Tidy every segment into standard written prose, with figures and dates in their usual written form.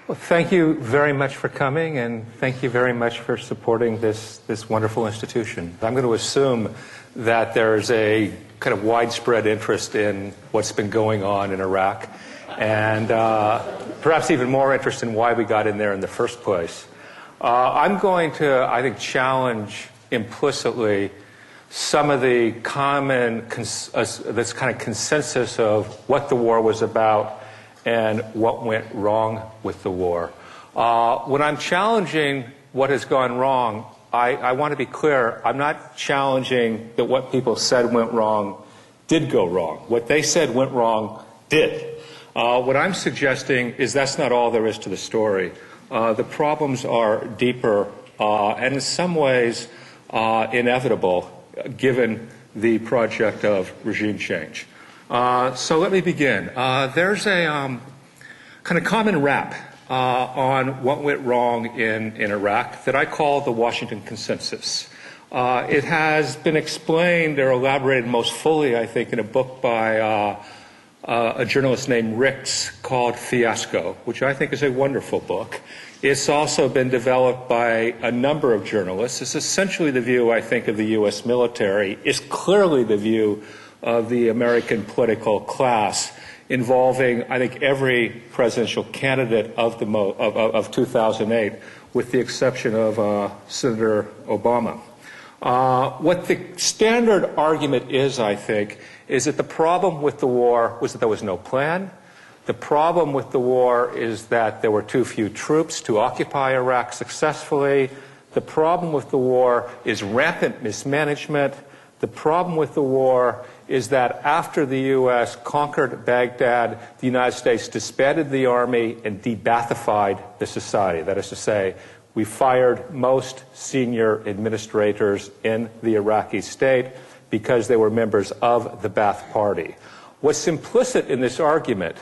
Well, thank you very much for coming, and thank you very much for supporting this wonderful institution. I'm going to assume that there's a kind of widespread interest in what's been going on in Iraq, and perhaps even more interest in why we got in there in the first place. I'm going to, I think, challenge implicitly some of the common, this kind of consensus of what the war was about and what went wrong with the war. When I'm challenging what has gone wrong, I want to be clear. I'm not challenging that what people said went wrong did go wrong. What they said went wrong did. What I'm suggesting is that's not all there is to the story. The problems are deeper and in some ways inevitable given the project of regime change. So let me begin. There's a kind of common rap on what went wrong in Iraq that I call the Washington Consensus. It has been explained or elaborated most fully, I think, in a book by a journalist named Ricks called Fiasco, which I think is a wonderful book. It's also been developed by a number of journalists. It's essentially the view, I think, of the U.S. military. It's clearly the view of the American political class, involving, I think, every presidential candidate of 2008, with the exception of Senator Obama. What the standard argument is, I think, is that the problem with the war was that there was no plan. The problem with the war is that there were too few troops to occupy Iraq successfully. The problem with the war is rampant mismanagement. The problem with the war is that after the U.S. conquered Baghdad, the United States disbanded the army and de-Baathified the society. That is to say, we fired most senior administrators in the Iraqi state because they were members of the Ba'ath Party. What's implicit in this argument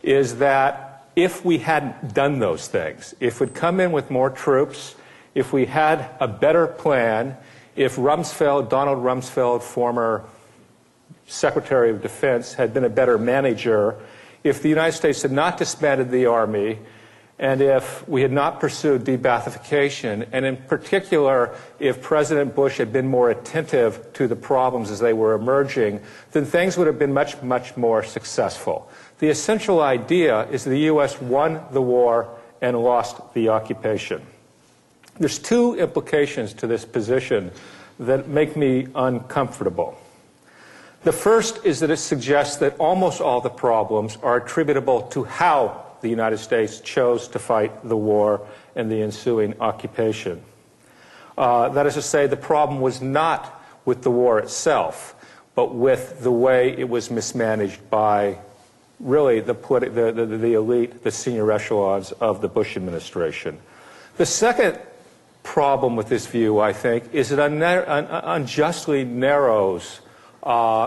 is that if we hadn't done those things, if we'd come in with more troops, if we had a better plan, if Rumsfeld, Donald Rumsfeld, former Secretary of Defense, had been a better manager, if the United States had not disbanded the army, and if we had not pursued de-Baathification, and in particular, if President Bush had been more attentive to the problems as they were emerging, then things would have been much, much more successful. The essential idea is the U.S. won the war and lost the occupation. There's two implications to this position that make me uncomfortable. The first is that it suggests that almost all the problems are attributable to how the United States chose to fight the war and the ensuing occupation. That is to say, the problem was not with the war itself, but with the way it was mismanaged by really the elite, the senior echelons of the Bush administration. The second problem with this view, I think, is it unjustly narrows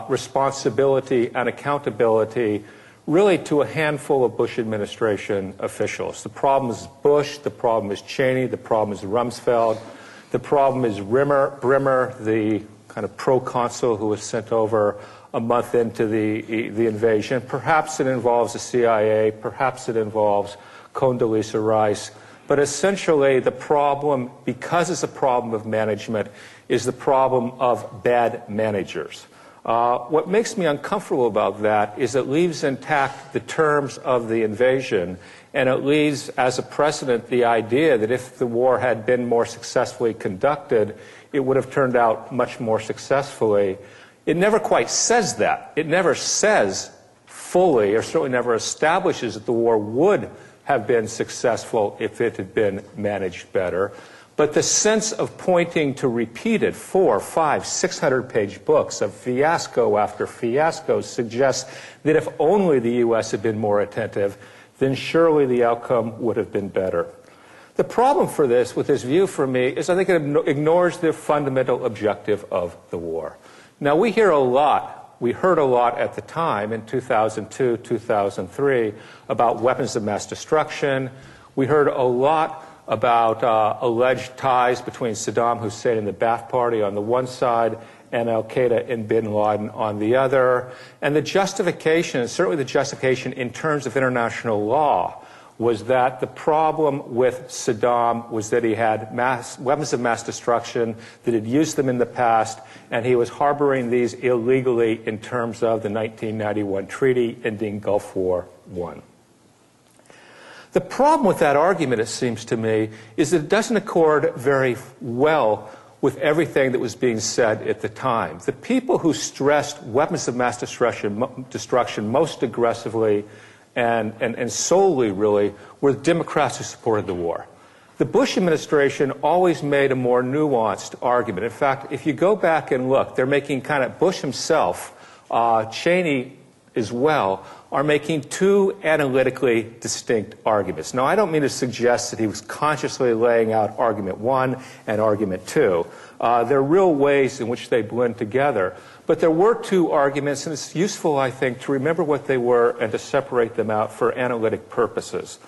responsibility and accountability really to a handful of Bush administration officials. The problem is Bush, the problem is Cheney, the problem is Rumsfeld, the problem is Brimmer, the kind of proconsul who was sent over a month into the invasion. Perhaps it involves the CIA, perhaps it involves Condoleezza Rice, but essentially the problem, because it's a problem of management, is the problem of bad managers. What makes me uncomfortable about that is it leaves intact the terms of the invasion, and it leaves as a precedent the idea that if the war had been more successfully conducted, it would have turned out much more successfully. It never quite says that. It never says fully, or certainly never establishes that the war would have been successful if it had been managed better. But the sense of pointing to repeated 400, 500, 600-page books of fiasco after fiasco suggests that if only the U.S. had been more attentive, then surely the outcome would have been better. The problem for this, with this view for me, is I think it ignores the fundamental objective of the war. Now, we heard a lot at the time in 2002, 2003 about weapons of mass destruction. We heard a lot about alleged ties between Saddam Hussein and the Ba'ath Party on the one side and al-Qaeda and bin Laden on the other. And the justification, certainly the justification in terms of international law, was that the problem with Saddam was that he had weapons of mass destruction, that he'd used them in the past, and he was harboring these illegally in terms of the 1991 treaty ending Gulf War I. The problem with that argument, it seems to me, is that it doesn't accord very well with everything that was being said at the time. The people who stressed weapons of mass destruction most aggressively and solely, really, were the Democrats who supported the war. The Bush administration always made a more nuanced argument. In fact, if you go back and look, they're making kind of, Bush himself, Cheney as well, are making two analytically distinct arguments. Now, I don't mean to suggest that he was consciously laying out argument one and argument two. There are real ways in which they blend together. But there were two arguments, and it's useful, I think, to remember what they were and to separate them out for analytic purposes.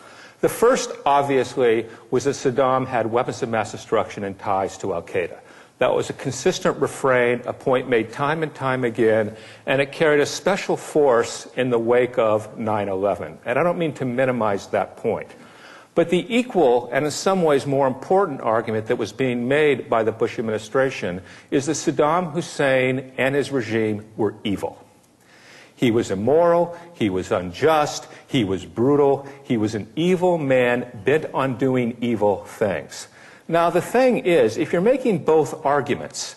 The first, obviously, was that Saddam had weapons of mass destruction and ties to al-Qaeda. That was a consistent refrain, a point made time and time again, and it carried a special force in the wake of 9/11. And I don't mean to minimize that point. But the equal, and in some ways more important argument that was being made by the Bush administration is that Saddam Hussein and his regime were evil. He was immoral, he was unjust, he was brutal, he was an evil man bent on doing evil things. Now, the thing is, if you're making both arguments,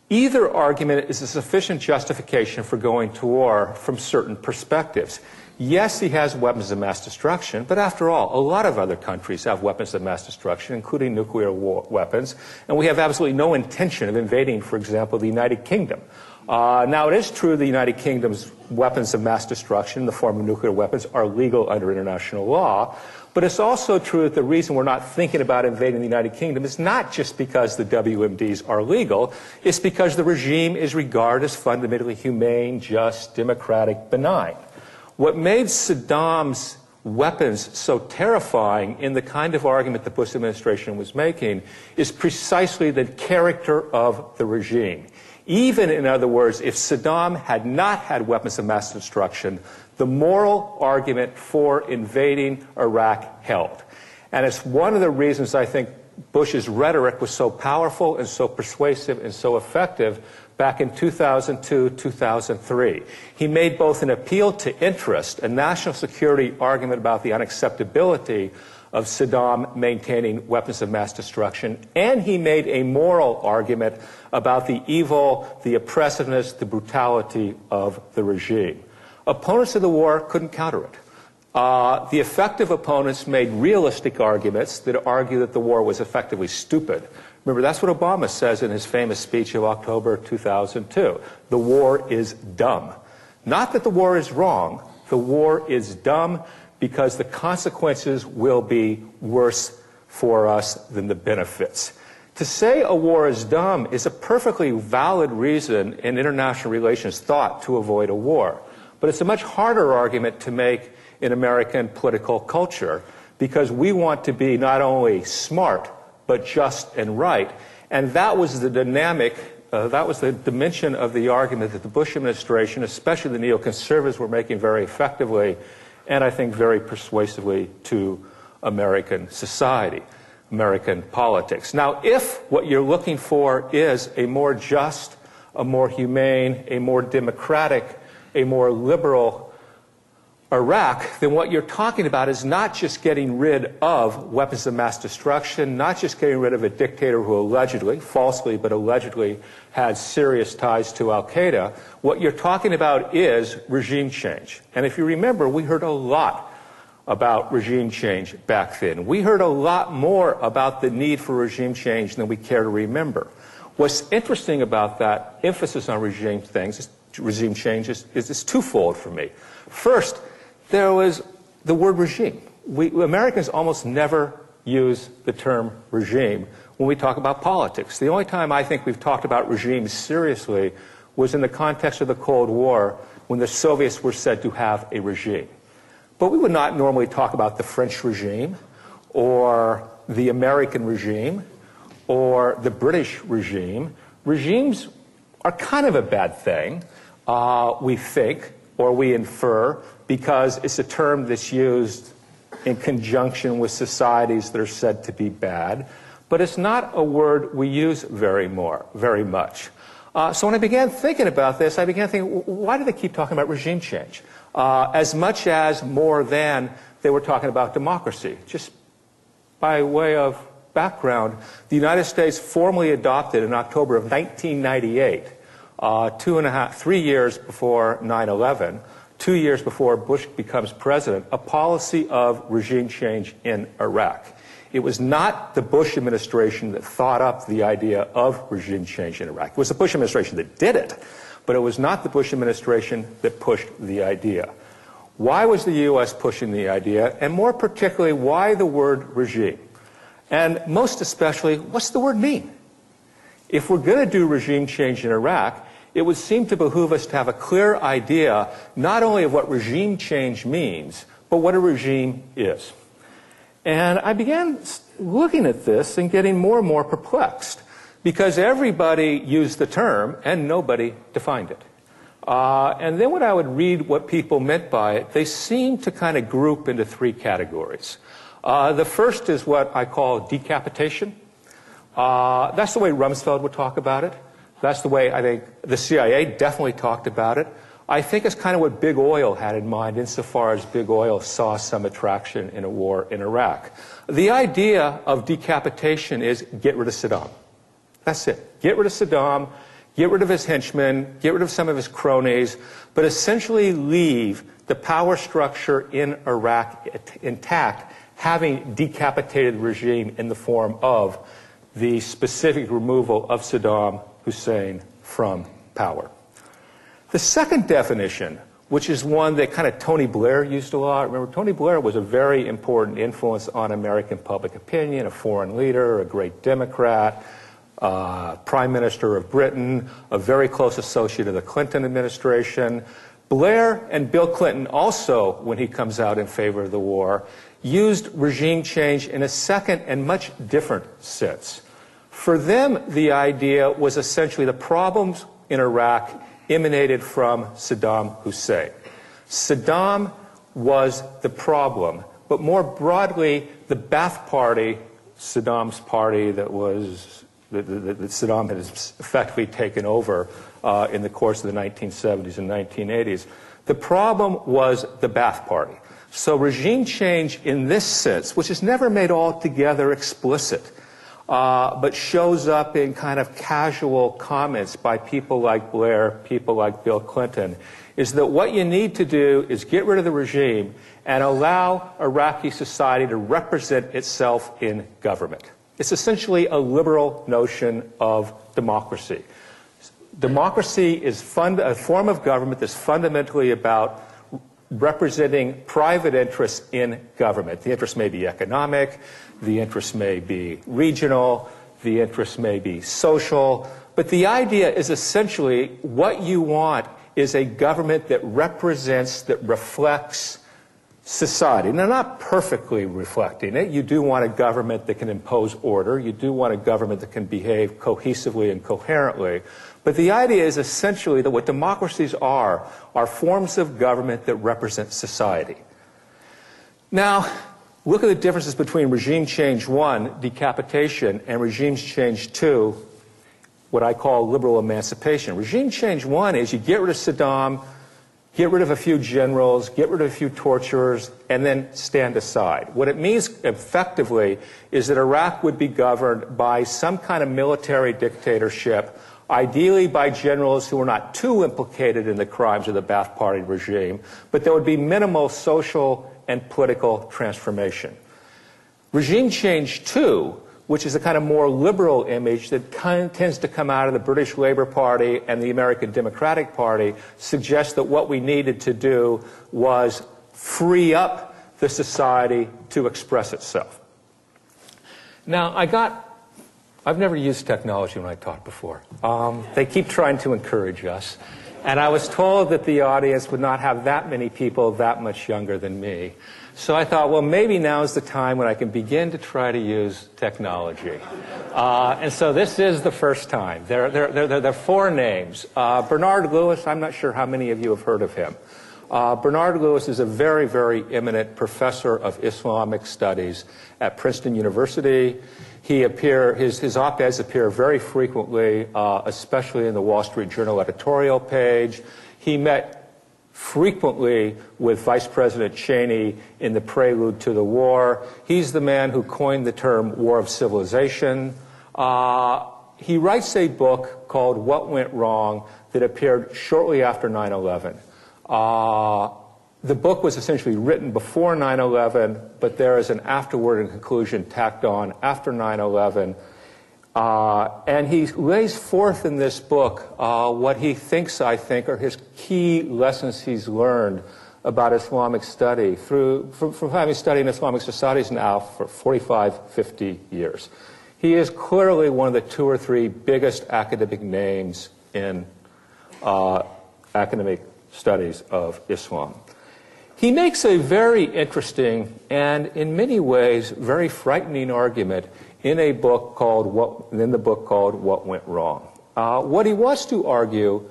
either argument is a sufficient justification for going to war from certain perspectives. Yes, he has weapons of mass destruction, but after all, a lot of other countries have weapons of mass destruction, including nuclear weapons, and we have absolutely no intention of invading, for example, the United Kingdom. Now, it is true the United Kingdom's weapons of mass destruction in the form of nuclear weapons are legal under international law, but it's also true that the reason we're not thinking about invading the United Kingdom is not just because the WMDs are legal, it's because the regime is regarded as fundamentally humane, just, democratic, benign. What made Saddam's weapons so terrifying in the kind of argument the Bush administration was making is precisely the character of the regime. Even, in other words, if Saddam had not had weapons of mass destruction, the moral argument for invading Iraq held. And it's one of the reasons I think Bush's rhetoric was so powerful and so persuasive and so effective back in 2002, 2003. He made both an appeal to interest, a national security argument about the unacceptability of Saddam maintaining weapons of mass destruction, and he made a moral argument about the evil, the oppressiveness, the brutality of the regime. Opponents of the war couldn't counter it. The effective opponents made realistic arguments that argue that the war was effectively stupid. Remember, that's what Obama says in his famous speech of October 2002. The war is dumb. Not that the war is wrong. The war is dumb because the consequences will be worse for us than the benefits. To say a war is dumb is a perfectly valid reason in international relations thought to avoid a war. But it's a much harder argument to make in American political culture because we want to be not only smart, but just and right. And that was the dynamic, that was the dimension of the argument that the Bush administration, especially the neoconservatives, were making very effectively and I think very persuasively to American society, American politics. Now, if what you're looking for is a more just, a more humane, a more democratic, a more liberal Iraq, then what you're talking about is not just getting rid of weapons of mass destruction, not just getting rid of a dictator who allegedly, falsely, but allegedly had serious ties to al-Qaeda. What you're talking about is regime change. And if you remember, we heard a lot about regime change back then. We heard a lot more about the need for regime change than we care to remember. What's interesting about that emphasis on regime change is twofold for me. First, there was the word regime. Americans almost never use the term regime when we talk about politics. The only time I think we've talked about regime seriously was in the context of the Cold War when the Soviets were said to have a regime. But we would not normally talk about the French regime or the American regime or the British regime. Regimes are kind of a bad thing, we think, or we infer, because it's a term that's used in conjunction with societies that are said to be bad, but it's not a word we use very much. So when I began thinking about this, I began thinking, why do they keep talking about regime change? As much as more than they were talking about democracy. Just by way of background, the United States formally adopted in October of 1998, 3 years before 9/11, 2 years before Bush becomes president, a policy of regime change in Iraq. It was not the Bush administration that thought up the idea of regime change in Iraq. It was the Bush administration that did it, but it was not the Bush administration that pushed the idea. Why was the U.S. pushing the idea, and more particularly, why the word regime? And most especially, what's the word mean? If we're going to do regime change in Iraq, it would seem to behoove us to have a clear idea not only of what regime change means, but what a regime is. And I began looking at this and getting more and more perplexed, because everybody used the term and nobody defined it. And then when I would read what people meant by it, they seemed to kind of group into three categories. The first is what I call decapitation. That's the way Rumsfeld would talk about it. That's the way I think the CIA definitely talked about it. I think it's kind of what Big Oil had in mind insofar as Big Oil saw some attraction in a war in Iraq. The idea of decapitation is get rid of Saddam. That's it. Get rid of Saddam, get rid of his henchmen, get rid of some of his cronies, but essentially leave the power structure in Iraq intact, having decapitated the regime in the form of the specific removal of Saddam Hussein from power. The second definition, which is one that kind of Tony Blair used a lot. Remember, Tony Blair was a very important influence on American public opinion, a foreign leader, a great Democrat, Prime Minister of Britain, a very close associate of the Clinton administration. Blair and Bill Clinton also, when he comes out in favor of the war, used regime change in a second and much different sense. For them, the idea was essentially the problems in Iraq emanated from Saddam Hussein. Saddam was the problem, but more broadly, the Ba'ath Party, Saddam's party that Saddam had effectively taken over in the course of the 1970s and 1980s. The problem was the Ba'ath Party. So regime change in this sense, which is never made altogether explicit, but shows up in kind of casual comments by people like Blair, people like Bill Clinton, is that what you need to do is get rid of the regime and allow Iraqi society to represent itself in government. It's essentially a liberal notion of democracy. Democracy is a form of government that's fundamentally about representing private interests in government. The interests may be economic, the interests may be regional, the interests may be social, but the idea is essentially what you want is a government that represents, that reflects society. Now, not perfectly reflecting it. You do want a government that can impose order. You do want a government that can behave cohesively and coherently. But the idea is essentially that what democracies are forms of government that represent society. Now, look at the differences between regime change 1, decapitation, and regime change 2, what I call liberal emancipation. Regime change 1 is you get rid of Saddam, get rid of a few generals, get rid of a few torturers, and then stand aside. What it means effectively is that Iraq would be governed by some kind of military dictatorship, ideally by generals who were not too implicated in the crimes of the Ba'ath Party regime, but there would be minimal social and political transformation. Regime change 2, which is a kind of more liberal image that tends to come out of the British Labour Party and the American Democratic Party, suggests that what we needed to do was free up the society to express itself. Now, I've never used technology when I talked before. They keep trying to encourage us. And I was told that the audience would not have that many people that much younger than me. So I thought, well, maybe now is the time when I can begin to try to use technology. And so this is the first time. There are 4 names. Bernard Lewis, I'm not sure how many of you have heard of him. Bernard Lewis is a very, very eminent professor of Islamic studies at Princeton University. His op-eds appear very frequently, especially in the Wall Street Journal editorial page. He met frequently with Vice President Cheney in the prelude to the war. He's the man who coined the term War of Civilization. He writes a book called What Went Wrong that appeared shortly after 9/11. The book was essentially written before 9/11, but there is an afterword and conclusion tacked on after 9/11. And he lays forth in this book what he thinks, I think, are his key lessons he's learned about Islamic study from having studied in Islamic societies now for 45, 50 years. He is clearly one of the 2 or 3 biggest academic names in academic studies of Islam. He makes a very interesting and, in many ways, very frightening argument in the book called What Went Wrong. What he wants to argue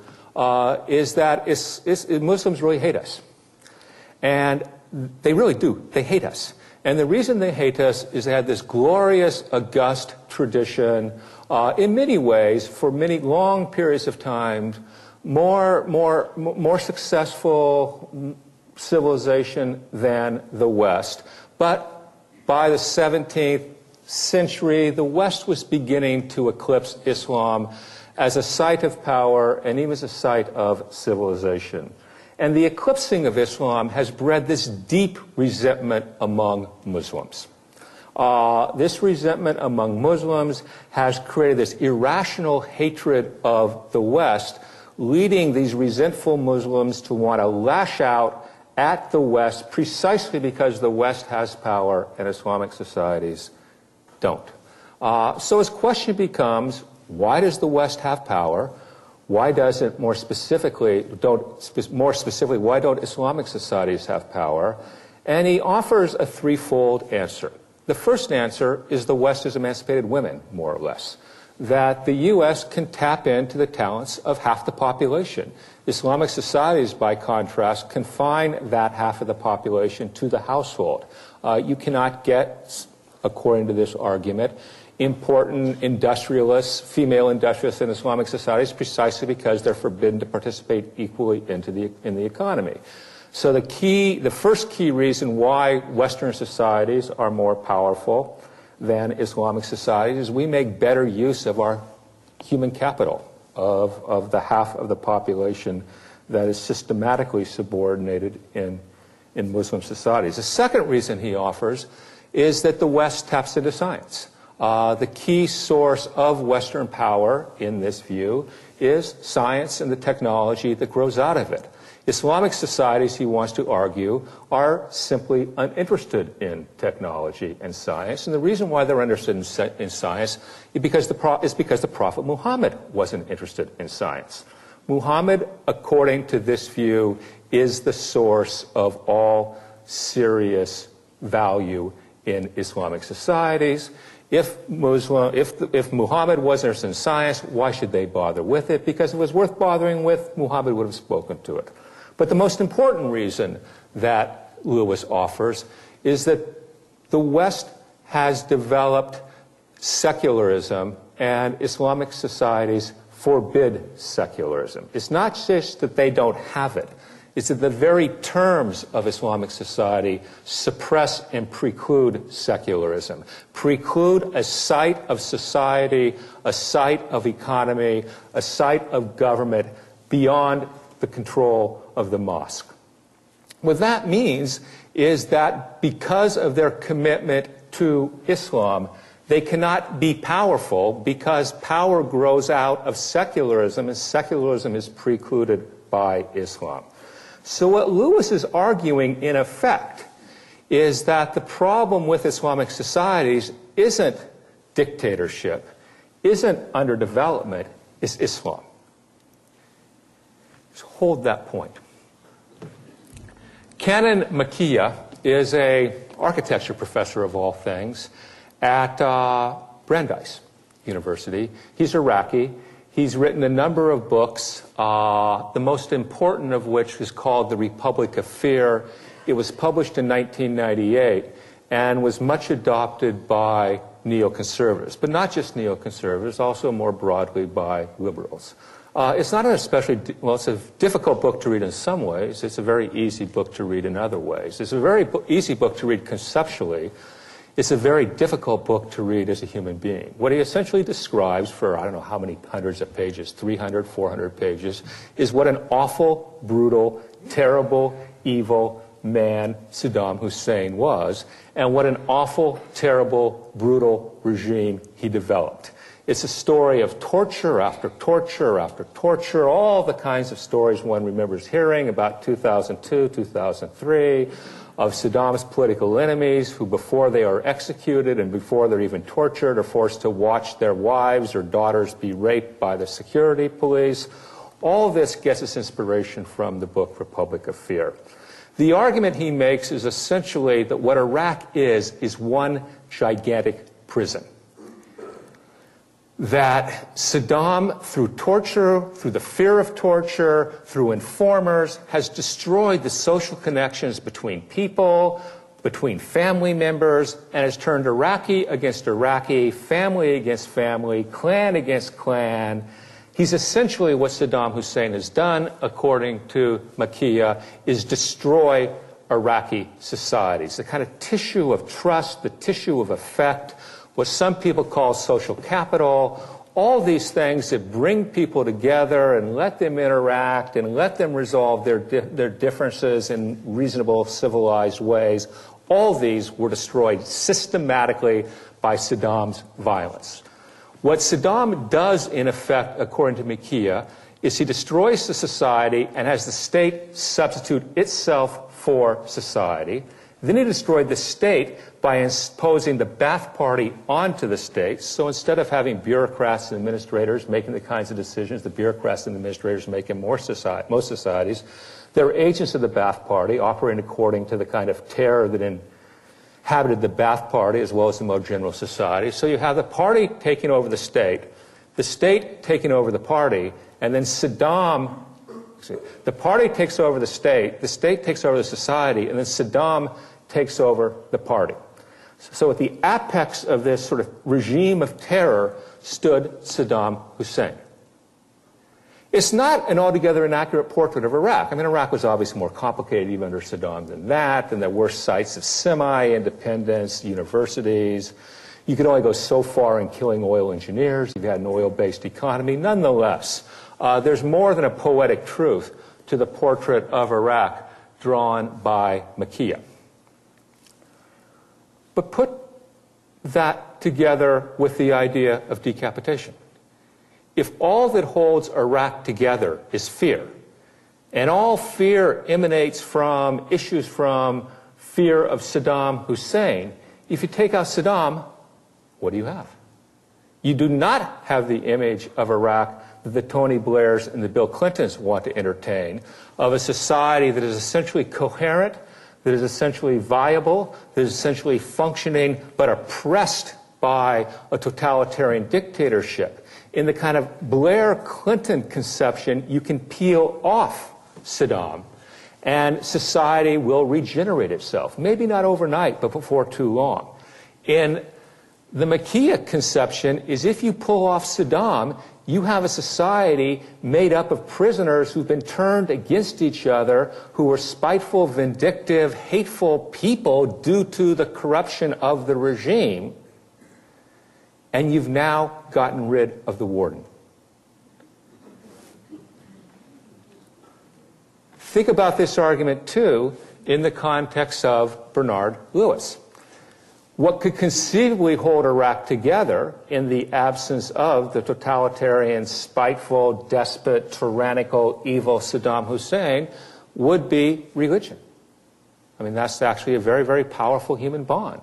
is that Muslims really hate us. And they really do. They hate us. And the reason they hate us is they had this glorious, august tradition, in many ways, for many long periods of time, more successful civilization than the West. But by the 17th century, the West was beginning to eclipse Islam as a site of power and even as a site of civilization. And the eclipsing of Islam has bred this deep resentment among Muslims. This resentment among Muslims has created this irrational hatred of the West, leading these resentful Muslims to want to lash out at the West precisely because the West has power and Islamic societies don't. So his question becomes, why does the West have power? Why doesn't, more specifically, why don't Islamic societies have power? And he offers a threefold answer. The first answer is the West has emancipated women, more or less. That the U.S. can tap into the talents of half the population. Islamic societies, by contrast, confine that half of the population to the household. You cannot get, according to this argument, important industrialists, female industrialists in Islamic societies, precisely because they're forbidden to participate equally in the economy. So the first key reason why Western societies are more powerful than Islamic societies is we make better use of our human capital, of the half of the population that is systematically subordinated in Muslim societies. The second reason he offers is that the West taps into science. The key source of Western power, in this view, is science and the technology that grows out of it. Islamic societies, he wants to argue, are simply uninterested in technology and science. And the reason why they're interested in science is because the Prophet Muhammad wasn't interested in science. Muhammad, according to this view, is the source of all serious value in Islamic societies. If Muhammad wasn't interested in science, why should they bother with it? Because if it was worth bothering with, Muhammad would have spoken to it. But the most important reason that Lewis offers is that the West has developed secularism and Islamic societies forbid secularism. It's not just that they don't have it. It's that the very terms of Islamic society suppress and preclude secularism, preclude a site of society, a site of economy, a site of government beyond the control of the mosque. What that means is that because of their commitment to Islam, they cannot be powerful because power grows out of secularism, and secularism is precluded by Islam. So what Lewis is arguing, in effect, is that the problem with Islamic societies isn't dictatorship, isn't underdevelopment, it's Islam. Just hold that point. Canon Makiya is an architecture professor of all things at Brandeis University. He's Iraqi. He's written a number of books, the most important of which is called The Republic of Fear. It was published in 1998 and was much adopted by neoconservatives, but not just neoconservatives, also more broadly by liberals. It's not an especially, well, it's a difficult book to read in some ways. It's a very easy book to read in other ways. It's a very easy book to read conceptually. It's a very difficult book to read as a human being. What he essentially describes for, I don't know how many hundreds of pages, 300, 400 pages, is what an awful, brutal, terrible, evil man Saddam Hussein was, and what an awful, terrible, brutal regime he developed. It's a story of torture after torture after torture, all the kinds of stories one remembers hearing about 2002, 2003, of Saddam's political enemies who, before they are executed and before they're even tortured, are forced to watch their wives or daughters be raped by the security police. All this gets its inspiration from the book Republic of Fear. The argument he makes is essentially that what Iraq is one gigantic prison. That Saddam, through torture, through the fear of torture, through informers, has destroyed the social connections between people, between family members, and has turned Iraqi against Iraqi, family against family, clan against clan. He's essentially, what Saddam Hussein has done, according to Makia, is destroy Iraqi societies. The kind of tissue of trust, the tissue of effect, what some people call social capital, all these things that bring people together and let them interact and let them resolve their differences in reasonable, civilized ways, all these were destroyed systematically by Saddam's violence. What Saddam does, in effect, according to Makia, is he destroys the society and has the state substitute itself for society. Then he destroyed the state by imposing the Ba'ath Party onto the state. So instead of having bureaucrats and administrators making the kinds of decisions the bureaucrats and administrators make in most societies, they're agents of the Ba'ath Party operating according to the kind of terror that inhabited the Ba'ath Party as well as the more general society. So you have the party taking over the state taking over the party, and then the party takes over the state takes over the society, and then Saddam takes over the party. So at the apex of this sort of regime of terror stood Saddam Hussein. It's not an altogether inaccurate portrait of Iraq. I mean, Iraq was obviously more complicated even under Saddam than that, and there were sites of semi-independence, universities. You could only go so far in killing oil engineers. You had an oil-based economy. Nonetheless, there's more than a poetic truth to the portrait of Iraq drawn by Makia. But put that together with the idea of decapitation. If all that holds Iraq together is fear, and all fear emanates from issues from fear of Saddam Hussein, if you take out Saddam, what do you have? You do not have the image of Iraq that the Tony Blairs and the Bill Clintons want to entertain, of a society that is essentially coherent, that is essentially viable, that is essentially functioning, but oppressed by a totalitarian dictatorship. In the kind of Blair-Clinton conception, you can peel off Saddam, and society will regenerate itself. Maybe not overnight, but before too long. In the Makia conception is if you pull off Saddam, you have a society made up of prisoners who've been turned against each other, who are spiteful, vindictive, hateful people due to the corruption of the regime, and you've now gotten rid of the warden. Think about this argument, too, in the context of Bernard Lewis. What could conceivably hold Iraq together in the absence of the totalitarian, spiteful, despot, tyrannical, evil Saddam Hussein would be religion. I mean, that's actually a very, very powerful human bond.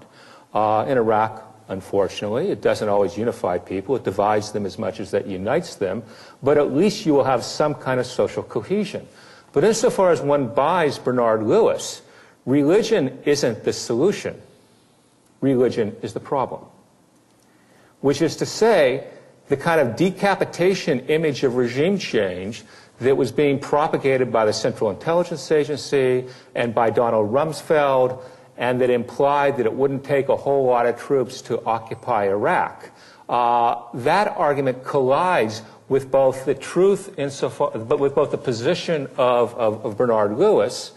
In Iraq, unfortunately, it doesn't always unify people. It divides them as much as that unites them. But at least you will have some kind of social cohesion. But insofar as one buys Bernard Lewis, religion isn't the solution. Religion is the problem. Which is to say the kind of decapitation image of regime change that was being propagated by the Central Intelligence Agency and by Donald Rumsfeld, and that implied that it wouldn't take a whole lot of troops to occupy Iraq. That argument collides with both the truth but with both the position of Bernard Lewis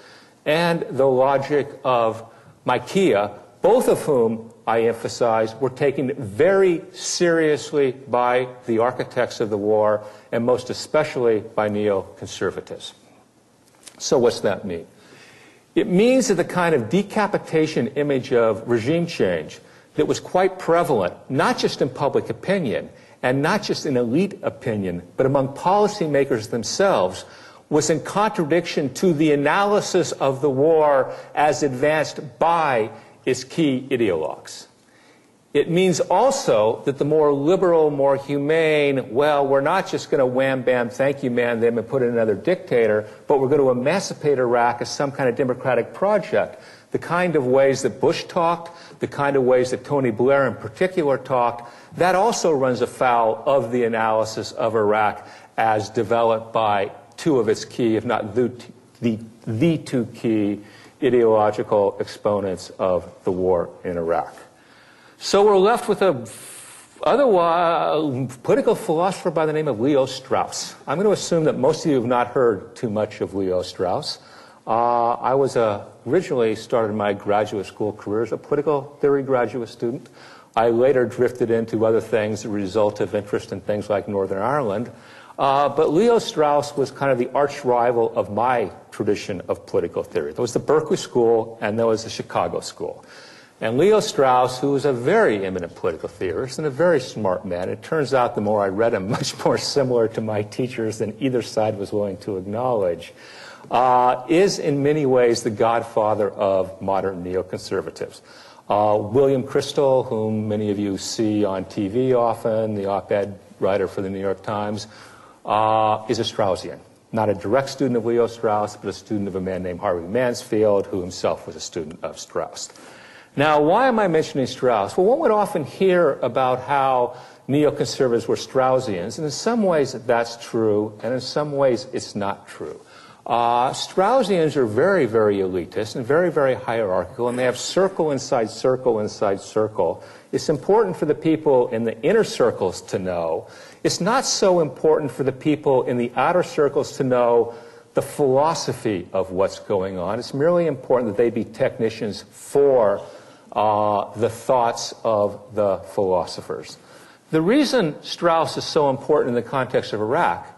and the logic of Micaiah, both of whom, I emphasize, were taken very seriously by the architects of the war, and most especially by neoconservatives. So what's that mean? It means that the kind of decapitation image of regime change that was quite prevalent, not just in public opinion, and not just in elite opinion, but among policymakers themselves, was in contradiction to the analysis of the war as advanced by its key ideologues. It means also that the more liberal, more humane, well, we're not just going to wham, bam, thank you, man, them and put in another dictator, but we're going to emancipate Iraq as some kind of democratic project. The kind of ways that Bush talked, the kind of ways that Tony Blair in particular talked, that also runs afoul of the analysis of Iraq as developed by two of its key, if not the two key ideological exponents of the war in Iraq. So we're left with a political philosopher by the name of Leo Strauss. I'm going to assume that most of you have not heard too much of Leo Strauss. I was originally started my graduate school career as a political theory graduate student. I later drifted into other things as a result of interest in things like Northern Ireland. But Leo Strauss was kind of the arch rival of my tradition of political theory. There was the Berkeley School and there was the Chicago School. And Leo Strauss, who was a very eminent political theorist and a very smart man, it turns out the more I read him, much more similar to my teachers than either side was willing to acknowledge, is in many ways the godfather of modern neoconservatives. William Crystal, whom many of you see on TV often, the op-ed writer for the New York Times, is a Straussian. Not a direct student of Leo Strauss, but a student of a man named Harvey Mansfield, who himself was a student of Strauss. Now, why am I mentioning Strauss? Well, one would often hear about how neoconservatives were Straussians, and in some ways that's true, and in some ways it's not true. Straussians are very, very elitist and very, very hierarchical, and they have circle inside circle inside circle. It's important for the people in the inner circles to know. It's not so important for the people in the outer circles to know the philosophy of what's going on. It's merely important that they be technicians for the thoughts of the philosophers. The reason Strauss is so important in the context of Iraq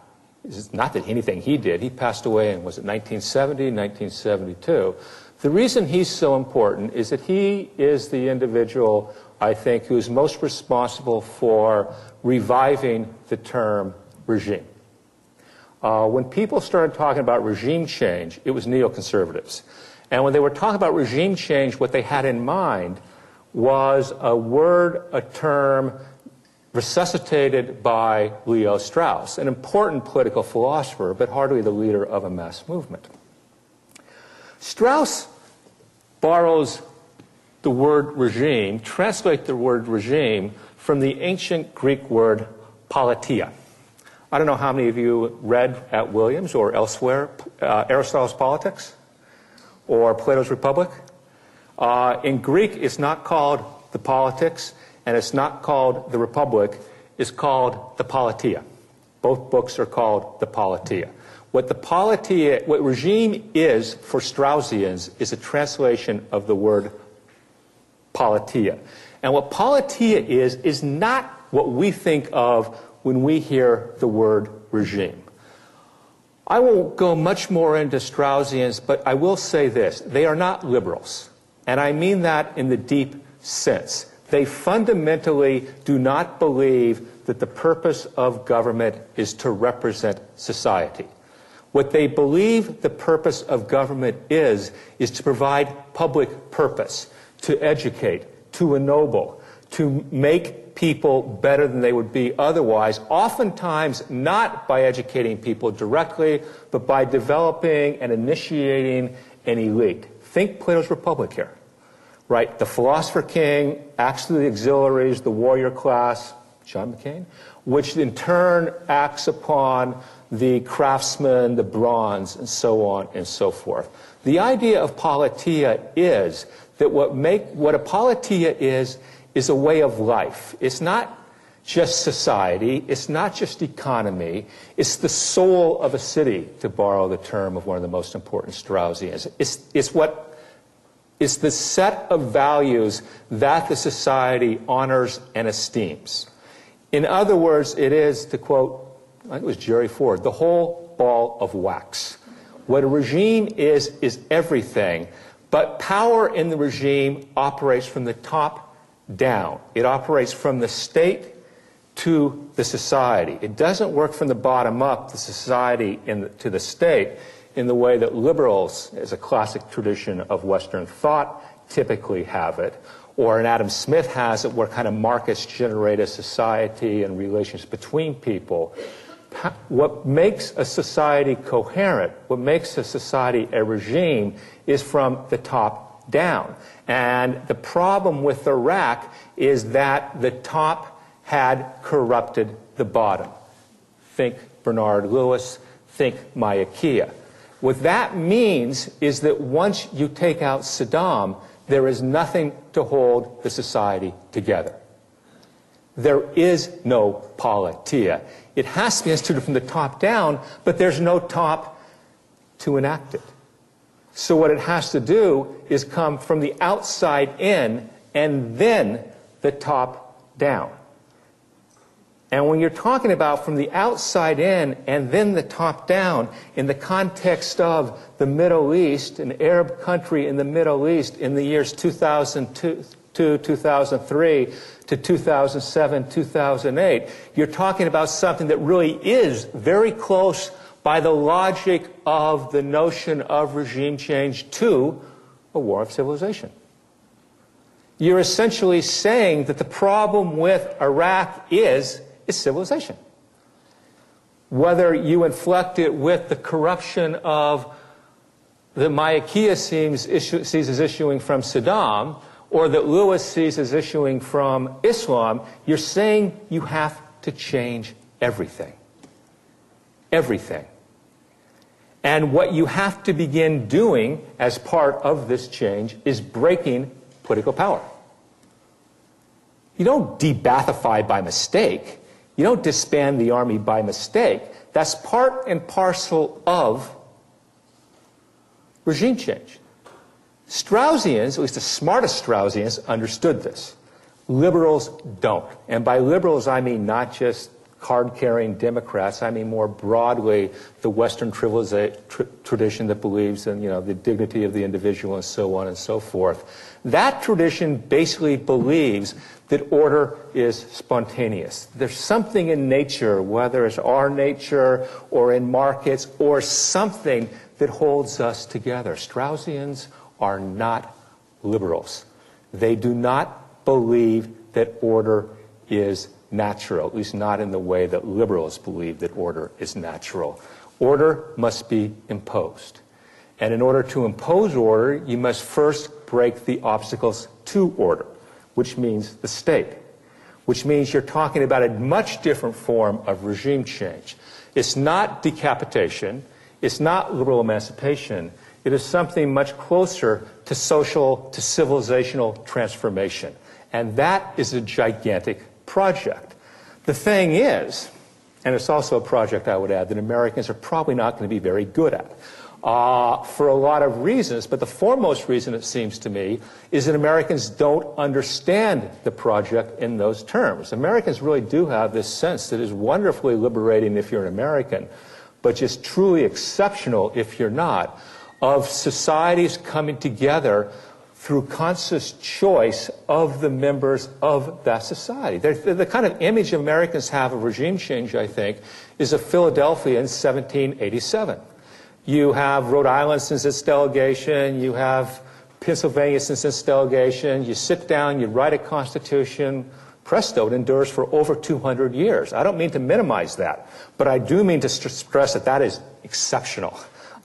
is not that anything he did. He passed away in, was it 1970, 1972. The reason he's so important is that he is the individual, I think, who's most responsible for reviving the term regime. When people started talking about regime change, it was neoconservatives. And when they were talking about regime change, what they had in mind was a word, a term resuscitated by Leo Strauss, an important political philosopher, but hardly the leader of a mass movement. Strauss borrows the word regime, translates the word regime from the ancient Greek word politia. I don't know how many of you read at Williams or elsewhere Aristotle's Politics or Plato's Republic. In Greek, it's not called the Politics, and it's not called the Republic. It's called the Politia. Both books are called the Politia. What regime is for Straussians is a translation of the word Politia. And what Politia is not what we think of when we hear the word regime. I won't go much more into Straussians, but I will say this. They are not liberals. And I mean that in the deep sense. They fundamentally do not believe that the purpose of government is to represent society. What they believe the purpose of government is to provide public purpose, to educate, to ennoble, to make people better than they would be otherwise, oftentimes not by educating people directly, but by developing and initiating an elite. Think Plato's Republic here, right? The philosopher king acts through the auxiliaries, the warrior class, John McCain, which in turn acts upon the craftsman, the bronze, and so on and so forth. The idea of politia is that what a politia is a way of life. It's not just society, it's not just economy, it's the soul of a city, to borrow the term of one of the most important Straussians. It's the set of values that the society honors and esteems. In other words, it is, to quote, I think it was Jerry Ford, the whole ball of wax. What a regime is everything, but power in the regime operates from the top down. It operates from the state to the society. It doesn't work from the bottom up, the society to the state, in the way that liberals, as a classic tradition of Western thought, typically have it, or an Adam Smith has it, where kind of markets generate a society and relations between people. What makes a society coherent, what makes a society a regime, is from the top down. And the problem with Iraq is that the top had corrupted the bottom. Think Bernard Lewis, think Mayakia. What that means is that once you take out Saddam, there is nothing to hold the society together. There is no politia. It has to be instituted from the top down, but there's no top to enact it. So what it has to do is come from the outside in and then the top down. And when you're talking about from the outside in and then the top down, in the context of the Middle East, an Arab country in the Middle East in the years 2002, 2003 to 2007, 2008, you're talking about something that really is very close by the logic of the notion of regime change to a war of civilization. You're essentially saying that the problem with Iraq is civilization. Whether you inflect it with the corruption of the Mayakia sees as issuing from Saddam, or that Lewis sees as issuing from Islam, you're saying you have to change everything. Everything. And what you have to begin doing as part of this change is breaking political power. You don't de-Ba'athify by mistake. You don't disband the army by mistake. That's part and parcel of regime change. Straussians, at least the smartest Straussians, understood this. Liberals don't. And by liberals, I mean not just card-carrying Democrats. I mean more broadly the Western tradition that believes in, the dignity of the individual and so on and so forth. That tradition basically believes that order is spontaneous. There's something in nature, whether it's our nature or in markets or something that holds us together. Straussians are not liberals. They do not believe that order is natural, at least not in the way that liberals believe that order is natural. Order must be imposed. And in order to impose order, you must first break the obstacles to order, which means the state, which means you're talking about a much different form of regime change. It's not decapitation. It's not liberal emancipation. It is something much closer to civilizational transformation. And that is a gigantic project. The thing is, and it's also a project, I would add, that Americans are probably not going to be very good at. For a lot of reasons, but the foremost reason, it seems to me, is that Americans don't understand the project in those terms. Americans really do have this sense that is wonderfully liberating if you're an American, but just truly exceptional if you're not, of societies coming together through conscious choice of the members of that society. The kind of image Americans have of regime change, I think, is of Philadelphia in 1787. You have Rhode Island since its delegation. You have Pennsylvania since its delegation. You sit down, you write a constitution. Presto, it endures for over 200 years. I don't mean to minimize that, but I do mean to stress that that is exceptional.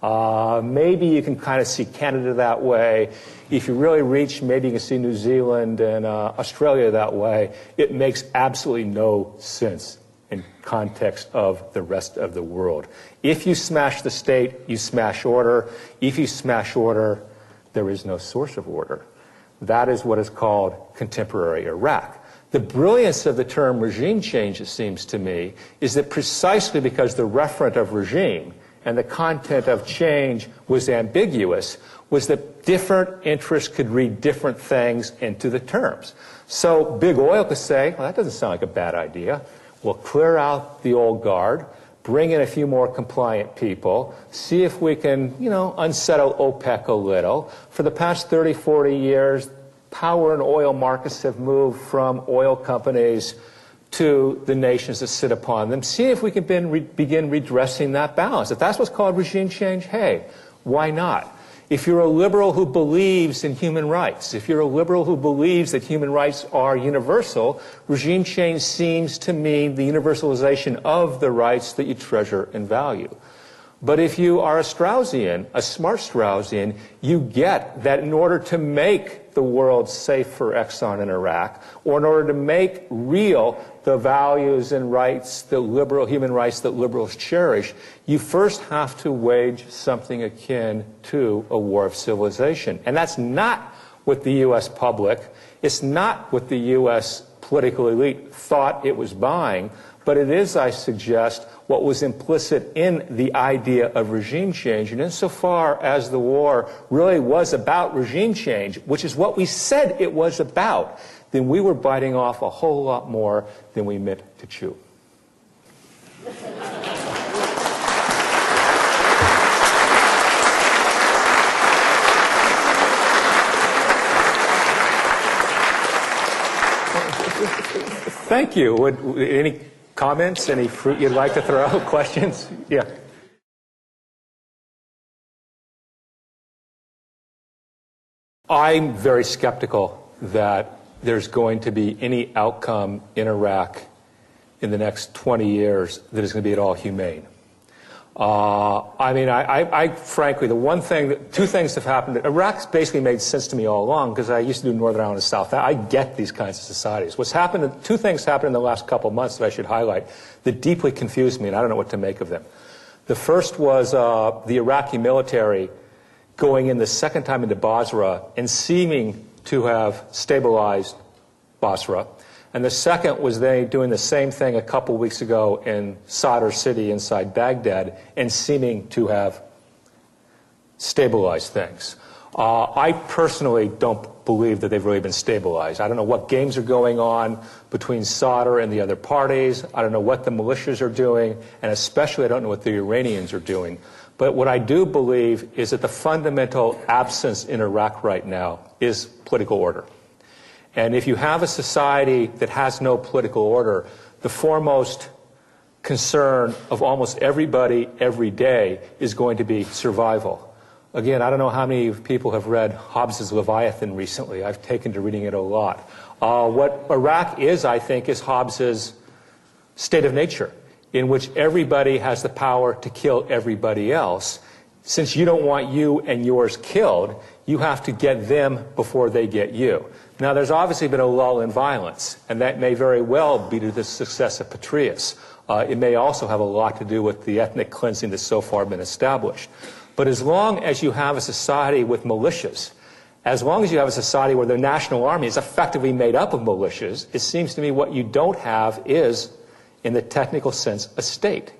Maybe you can kind of see Canada that way. If you really reach, maybe you can see New Zealand and Australia that way. It makes absolutely no sense in context of the rest of the world. If you smash the state, you smash order. If you smash order, there is no source of order. That is what is called contemporary Iraq. The brilliance of the term regime change, it seems to me, is that precisely because the referent of regime and the content of change was ambiguous, was that different interests could read different things into the terms. So big oil could say, well, that doesn't sound like a bad idea. We'll clear out the old guard, bring in a few more compliant people, see if we can, unsettle OPEC a little. For the past 30, 40 years, power and oil markets have moved from oil companies to the nations that sit upon them. See if we can begin redressing that balance. If that's what's called regime change, hey, why not? If you're a liberal who believes in human rights, if you're a liberal who believes that human rights are universal, regime change seems to mean the universalization of the rights that you treasure and value. But if you are a Straussian, a smart Straussian, you get that in order to make the world safe for Exxon in Iraq, or in order to make real the values and rights, human rights that liberals cherish, you first have to wage something akin to a war of civilization. And that's not what the U.S. public, it's not what the U.S. political elite thought it was buying, but it is, I suggest, what was implicit in the idea of regime change. And insofar as the war really was about regime change, which is what we said it was about, then we were biting off a whole lot more than we meant to chew. Thank you. Any comments? Any fruit you'd like to throw? Questions? Yeah. I'm very skeptical that there's going to be any outcome in Iraq in the next 20 years that is going to be at all humane. I frankly, two things have happened. Iraq's basically made sense to me all along because I used to do Northern Ireland and South. I get these kinds of societies. Two things happened in the last couple of months that I should highlight that deeply confused me, and I don't know what to make of them. The first was the Iraqi military going in the second time into Basra and seeming to have stabilized Basra. And the second was they doing the same thing a couple weeks ago in Sadr city inside Baghdad and seeming to have stabilized things. I personally don't believe that they've really been stabilized. I don't know what games are going on between Sadr and the other parties. I don't know what the militias are doing, and especially I don't know what the Iranians are doing. But what I do believe is that the fundamental absence in Iraq right now is political order. And if you have a society that has no political order, the foremost concern of almost everybody every day is going to be survival. Again, I don't know how many people have read Hobbes's Leviathan recently. I've taken to reading it a lot. What Iraq is, I think, is Hobbes's state of nature, in which everybody has the power to kill everybody else. Since you don't want you and yours killed, you have to get them before they get you. Now, there's obviously been a lull in violence, and that may very well be to the success of Petraeus. It may also have a lot to do with the ethnic cleansing that's so far been established. But as long as you have a society with militias, as long as you have a society where the national army is effectively made up of militias, it seems to me what you don't have is, in the technical sense, a state.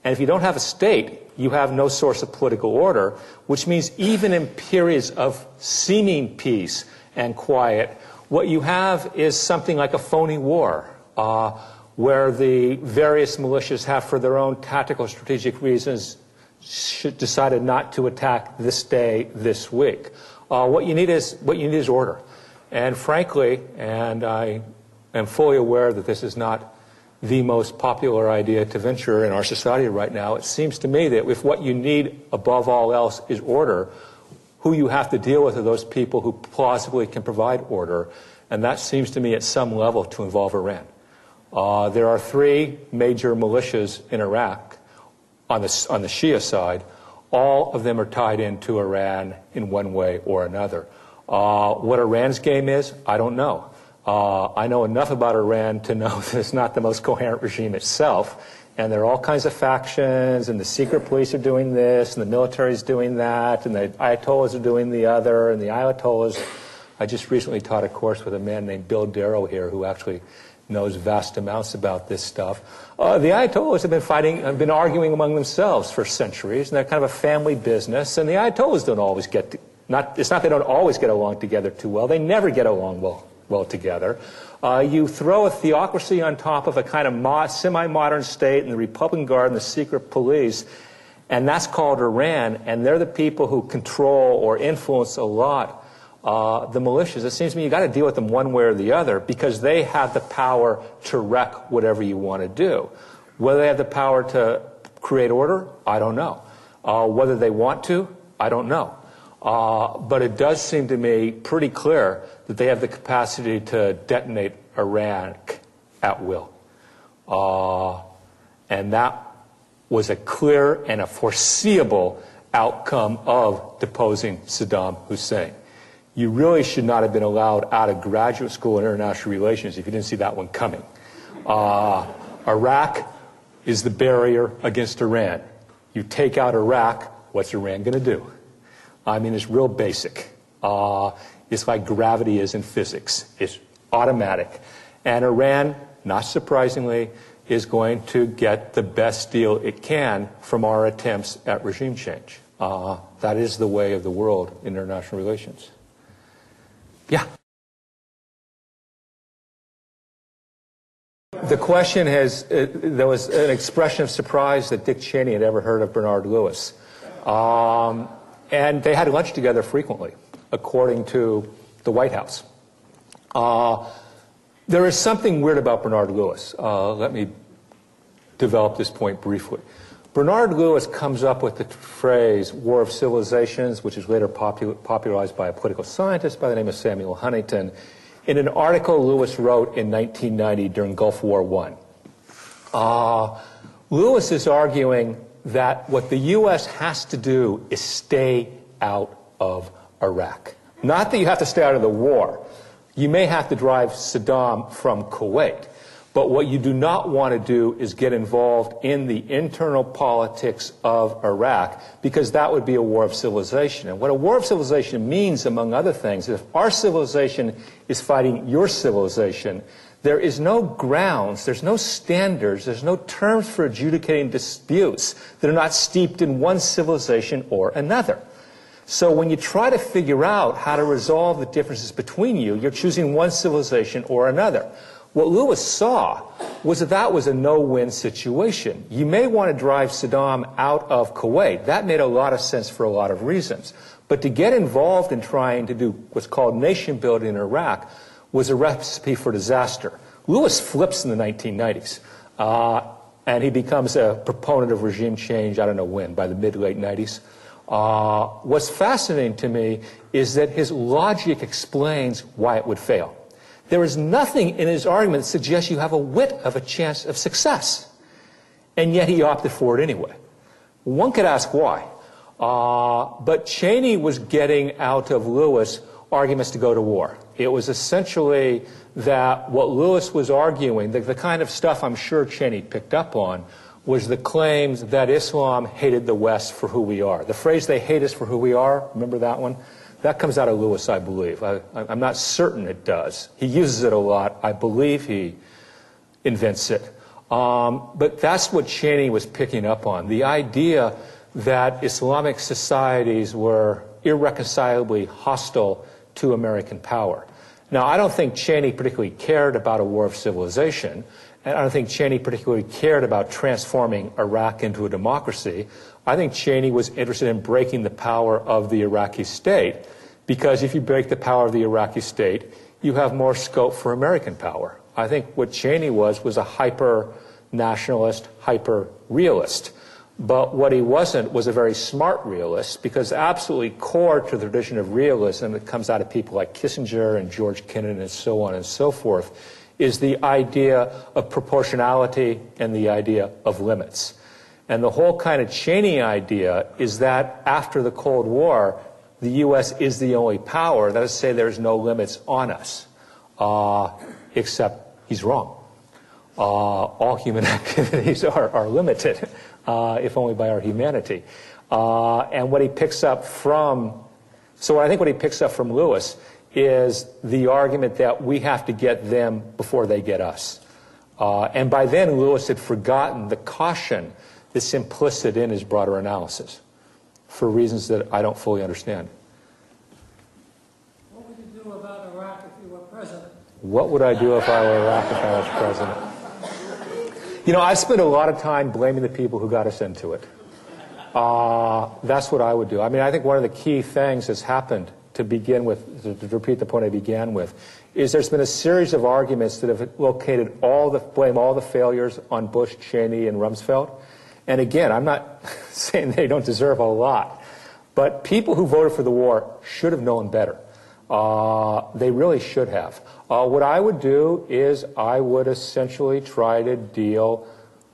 And if you don't have a state, you have no source of political order, which means even in periods of seeming peace and quiet, what you have is something like a phony war, where the various militias have, for their own tactical strategic reasons, decided not to attack this day, this week. What you need is order. And frankly, and I am fully aware that this is not the most popular idea to venture in our society right now, it seems to me that if what you need above all else is order, who you have to deal with are those people who plausibly can provide order, and that seems to me at some level to involve Iran. There are three major militias in Iraq on the Shia side. all of them are tied into Iran in one way or another. What Iran's game is, I don't know. I know enough about Iran to know that it's not the most coherent regime itself. And there are all kinds of factions, and the secret police are doing this, and the military is doing that, and the Ayatollahs are doing the other, and the Ayatollahs. I just recently taught a course with a man named Bill Darrow here who actually knows vast amounts about this stuff. The Ayatollahs have been arguing among themselves for centuries, and they're kind of a family business, and the Ayatollahs don't always it's not they don't always get along together too well, they never get along well together. You throw a theocracy on top of a kind of semi-modern state and the Republican Guard and the secret police, and that's called Iran, and they're the people who control or influence a lot the militias. It seems to me you've got to deal with them one way or the other because they have the power to wreck whatever you want to do. Whether they have the power to create order, I don't know. Whether they want to, I don't know. But it does seem to me pretty clear that they have the capacity to detonate Iran at will. And that was a clear and a foreseeable outcome of deposing Saddam Hussein. You really should not have been allowed out of graduate school in international relations if you didn't see that one coming. Iraq is the barrier against Iran. You take out Iraq, what's Iran going to do? I mean, it's real basic. It's like gravity is in physics. It's automatic. And Iran, not surprisingly, is going to get the best deal it can from our attempts at regime change. That is the way of the world in international relations. Yeah. The question there was an expression of surprise that Dick Cheney had ever heard of Bernard Lewis. And they had lunch together frequently, according to the White House. There is something weird about Bernard Lewis. Let me develop this point briefly. Bernard Lewis comes up with the phrase War of Civilizations, which is later popularized by a political scientist by the name of Samuel Huntington, in an article Lewis wrote in 1990 during Gulf War I. Lewis is arguing that what the U.S. has to do is stay out of Iraq. Not that you have to stay out of the war. You may have to drive Saddam from Kuwait. But what you do not want to do is get involved in the internal politics of Iraq, because that would be a war of civilization. And what a war of civilization means, among other things, is if our civilization is fighting your civilization, there is no grounds, there's no standards, there's no terms for adjudicating disputes that are not steeped in one civilization or another. So when you try to figure out how to resolve the differences between you, you're choosing one civilization or another. What Lewis saw was that was a no-win situation. You may want to drive Saddam out of Kuwait. That made a lot of sense for a lot of reasons. But to get involved in trying to do what's called nation building in Iraq was a recipe for disaster. Lewis flips in the 1990s, and he becomes a proponent of regime change, I don't know when, by the mid-late 90s. What's fascinating to me is that his logic explains why it would fail. There is nothing in his argument that suggests you have a whit of a chance of success. And yet he opted for it anyway. One could ask why. But Cheney was getting out of Lewis arguments to go to war. It was essentially that what Lewis was arguing, the kind of stuff I'm sure Cheney picked up on, was the claims that Islam hated the West for who we are. The phrase, they hate us for who we are, remember that one? That comes out of Lewis, I believe. I'm not certain it does. He uses it a lot. I believe he invents it. But that's what Cheney was picking up on. The idea that Islamic societies were irreconcilably hostile to American power. Now, I don't think Cheney particularly cared about a war of civilization, and I don't think Cheney particularly cared about transforming Iraq into a democracy. I think Cheney was interested in breaking the power of the Iraqi state, because if you break the power of the Iraqi state, you have more scope for American power. I think what Cheney was a hyper-nationalist, hyper-realist. But what he wasn't was a very smart realist, because absolutely core to the tradition of realism that comes out of people like Kissinger and George Kennan and so on and so forth is the idea of proportionality and the idea of limits. And the whole kind of Cheney idea is that after the Cold War, the U.S. is the only power. That is to say, there's no limits on us, except he's wrong. All human activities are limited, if only by our humanity. And what he picks up from, so I think what he picks up from Lewis is the argument that we have to get them before they get us. And by then, Lewis had forgotten the caution that's implicit in his broader analysis for reasons that I don't fully understand. What would you do about Iraq if you were president? What would I do if I were Iraq if I was president? You know, I spent a lot of time blaming the people who got us into it. That's what I would do. I mean, I think one of the key things that's happened to begin with, to repeat the point I began with, is there's been a series of arguments that have located blame all the failures on Bush, Cheney, and Rumsfeld. And again, I'm not saying they don't deserve a lot, but people who voted for the war should have known better. They really should have. What I would do is I would essentially try to deal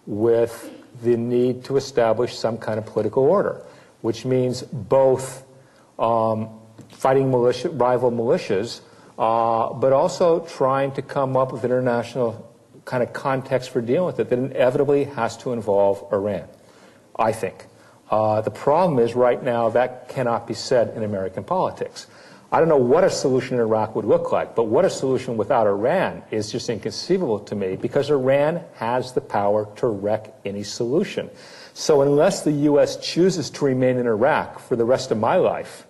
with the need to establish some kind of political order, which means both fighting rival militias, but also trying to come up with international kind of context for dealing with it that inevitably has to involve Iran, I think. The problem is right now that cannot be said in American politics. I don't know what a solution in Iraq would look like, but what a solution without Iran is just inconceivable to me, because Iran has the power to wreck any solution. So unless the U.S. chooses to remain in Iraq for the rest of my life,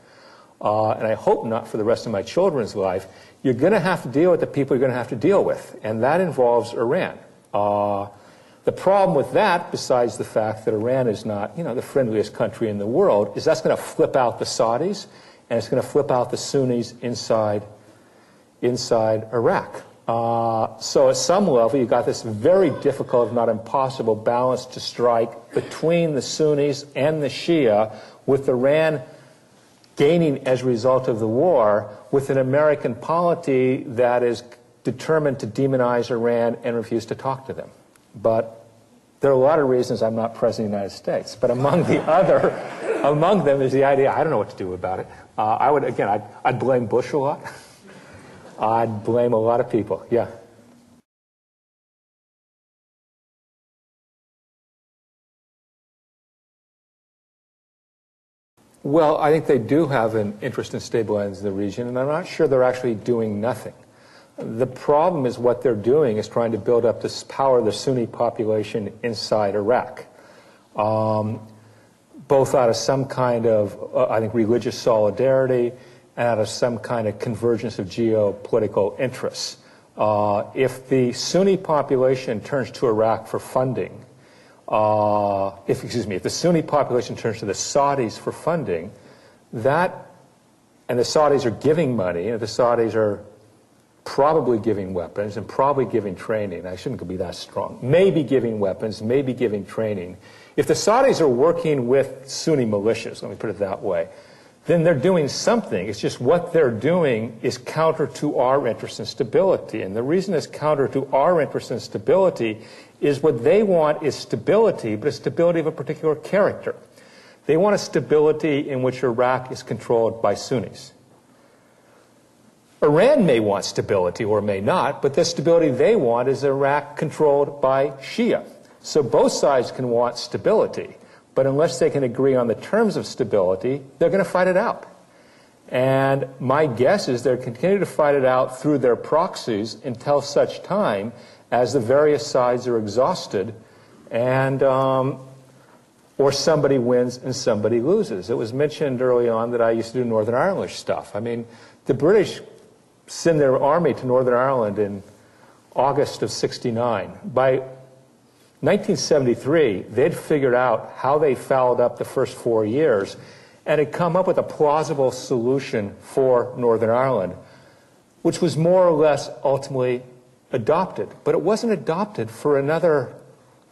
and I hope not for the rest of my children's life, you're going to have to deal with the people you're going to have to deal with, and that involves Iran. The problem with that, besides the fact that Iran is not, the friendliest country in the world, is that's going to flip out the Saudis, and it's going to flip out the Sunnis inside Iraq. So at some level, you've got this very difficult, if not impossible, balance to strike between the Sunnis and the Shia, with Iran gaining as a result of the war, with an American polity that is determined to demonize Iran and refuse to talk to them. But there are a lot of reasons I'm not president of the United States. But among them is the idea, I don't know what to do about it. I'd blame Bush a lot. I'd blame a lot of people, yeah. Well, I think they do have an interest in stabilizing the region, and I'm not sure they're actually doing nothing. The problem is what they're doing is trying to build up this power of the Sunni population inside Iraq, both out of some kind of, I think, religious solidarity and out of some kind of convergence of geopolitical interests. If the Sunni population turns to Iraq for funding, if the Sunni population turns to the Saudis for funding, and the Saudis are giving money, and the Saudis are probably giving weapons and probably giving training. I shouldn't be that strong. Maybe giving weapons, maybe giving training. If the Saudis are working with Sunni militias, let me put it that way, then they're doing something. It's just what they're doing is counter to our interest in stability. And the reason it's counter to our interest in stability is what they want is stability, but a stability of a particular character. They want a stability in which Iraq is controlled by Sunnis. Iran may want stability or may not, but the stability they want is Iraq controlled by Shia. So both sides can want stability, but unless they can agree on the terms of stability, they're going to fight it out. And my guess is they'll continue to fight it out through their proxies until such time as the various sides are exhausted and or somebody wins and somebody loses. It was mentioned early on that I used to do Northern Irish stuff. I mean, the British send their army to Northern Ireland in August of '69. By 1973, they'd figured out how they fouled up the first 4 years and had come up with a plausible solution for Northern Ireland, which was more or less ultimately adopted. But it wasn't adopted for another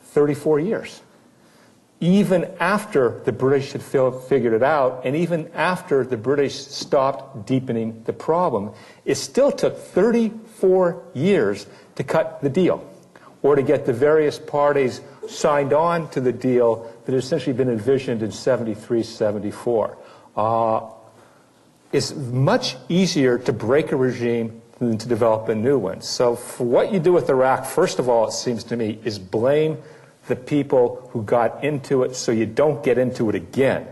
34 years. Even after the British had figured it out, and even after the British stopped deepening the problem, it still took 34 years to cut the deal, or to get the various parties signed on to the deal that had essentially been envisioned in 73, 74. It's much easier to break a regime than to develop a new one. So for what you do with Iraq, first of all, it seems to me, is blame the people who got into it so you don't get into it again.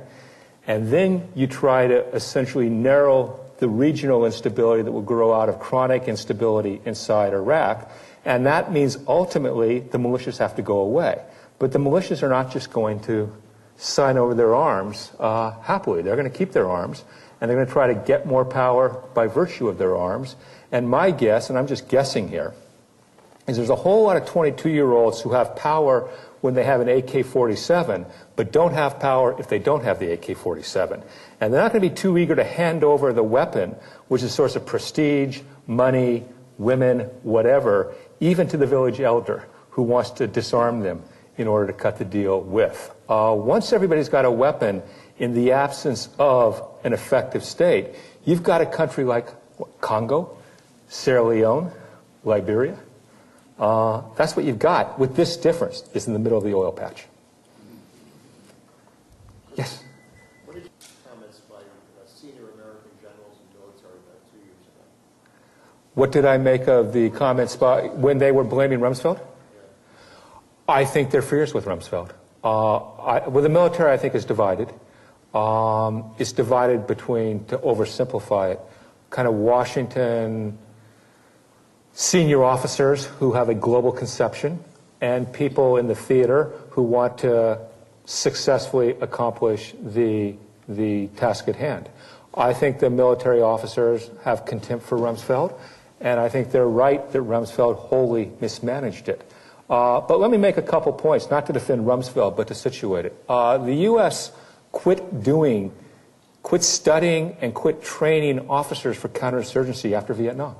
And then you try to essentially narrow the regional instability that will grow out of chronic instability inside Iraq. And that means ultimately the militias have to go away. But the militias are not just going to sign over their arms happily. They're going to keep their arms, and they're going to try to get more power by virtue of their arms. And my guess, and I'm just guessing here, is there's a whole lot of 22-year-olds who have power when they have an AK-47, but don't have power if they don't have the AK-47. And they're not going to be too eager to hand over the weapon, which is a source of prestige, money, women, whatever, even to the village elder who wants to disarm them in order to cut the deal with. Once everybody's got a weapon, in the absence of an effective state, you've got a country like Congo, Sierra Leone, Liberia. That's what you've got, with this difference. It's in the middle of the oil patch. Yes? What did you comments by senior American generals and military about 2 years ago? What did I make of the comments by when they were blaming Rumsfeld? I think they're fierce with Rumsfeld. Well, the military, I think, is divided. It's divided between, to oversimplify it, kind of Washington senior officers who have a global conception and people in the theater who want to successfully accomplish the task at hand. I think the military officers have contempt for Rumsfeld, and I think they're right that Rumsfeld wholly mismanaged it. But let me make a couple points, not to defend Rumsfeld, but to situate it. The U.S. quit studying and quit training officers for counterinsurgency after Vietnam.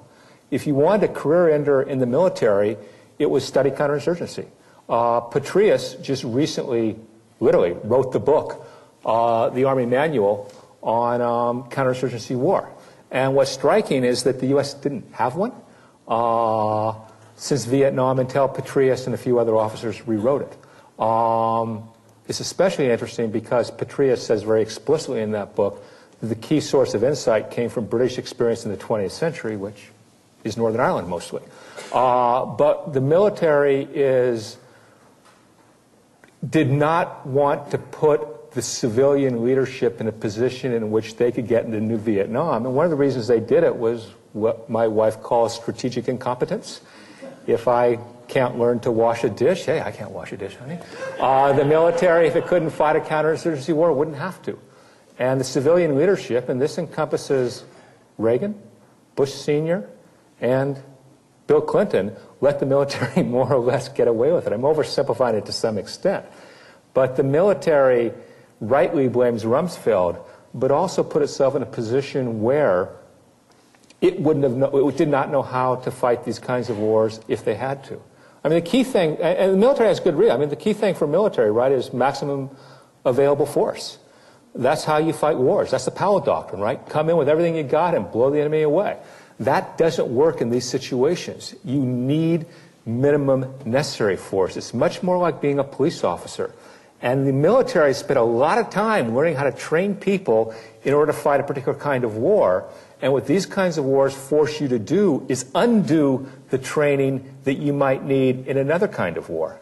If you wanted a career ender in the military, it was study counterinsurgency. Petraeus just recently, literally, wrote the book, the Army Manual on counterinsurgency war. And what's striking is that the U.S. didn't have one since Vietnam until Petraeus and a few other officers rewrote it. It's especially interesting because Petraeus says very explicitly in that book that the key source of insight came from British experience in the 20th century, which is Northern Ireland mostly. But the military did not want to put the civilian leadership in a position in which they could get into New Vietnam. And one of the reasons they did it was what my wife calls strategic incompetence. If I can't learn to wash a dish, hey, I can't wash a dish, honey. The military, if it couldn't fight a counterinsurgency war, wouldn't have to. And the civilian leadership, and this encompasses Reagan, Bush Sr., and Bill Clinton, let the military more or less get away with it. I'm oversimplifying it to some extent. But the military rightly blames Rumsfeld, but also put itself in a position where it did not know how to fight these kinds of wars if they had to. I mean, the key thing, and the military has good reason, I mean, the key thing for military, right, is maximum available force. That's how you fight wars. That's the Powell Doctrine, right? Come in with everything you got and blow the enemy away. That doesn't work in these situations. You need minimum necessary force. It's much more like being a police officer. And the military spent a lot of time learning how to train people in order to fight a particular kind of war. And what these kinds of wars force you to do is undo the training that you might need in another kind of war.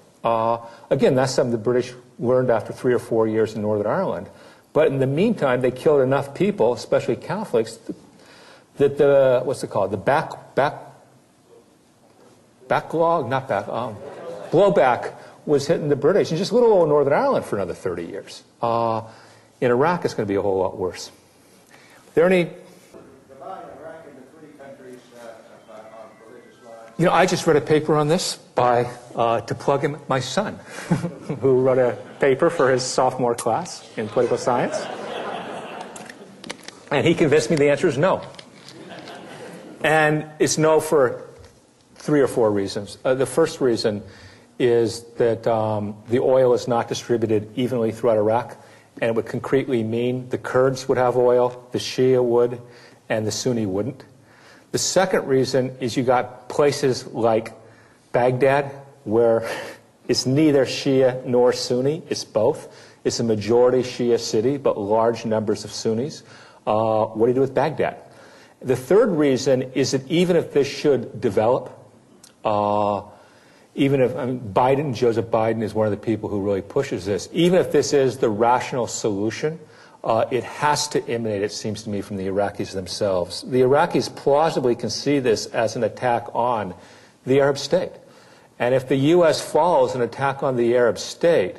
Again, that's something the British learned after 3 or 4 years in Northern Ireland. But in the meantime, they killed enough people, especially Catholics, that the, what's it called, the blowback was hitting the British. And just little old Northern Ireland for another 30 years. In Iraq, it's going to be a whole lot worse. Are there any... You know, I just read a paper on this by, to plug in my son, who wrote a paper for his sophomore class in political science. And he convinced me the answer is no. And it's no for 3 or 4 reasons. The first reason is that the oil is not distributed evenly throughout Iraq, and it would concretely mean the Kurds would have oil, the Shia would, and the Sunni wouldn't. The second reason is you got places like Baghdad where It's neither Shia nor Sunni. It's both. It's a majority Shia city, but large numbers of Sunnis. What do you do with Baghdad? The third reason is that even if this should develop, Joseph Biden is one of the people who really pushes this. Even if this is the rational solution, it has to emanate, it seems to me, from the Iraqis themselves. The Iraqis plausibly can see this as an attack on the Arab state. And if the U.S. follows an attack on the Arab state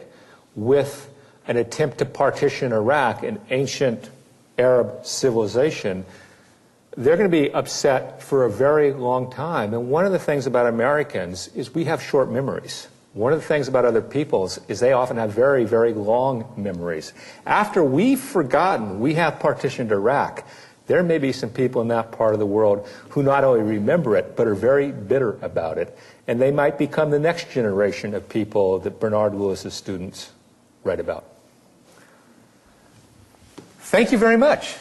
with an attempt to partition Iraq, an ancient Arab civilization, they're going to be upset for a very long time. And one of the things about Americans is we have short memories. One of the things about other peoples is they often have very, very long memories. After we've forgotten we have partitioned Iraq, there may be some people in that part of the world who not only remember it, but are very bitter about it. And they might become the next generation of people that Bernard Lewis's students write about. Thank you very much.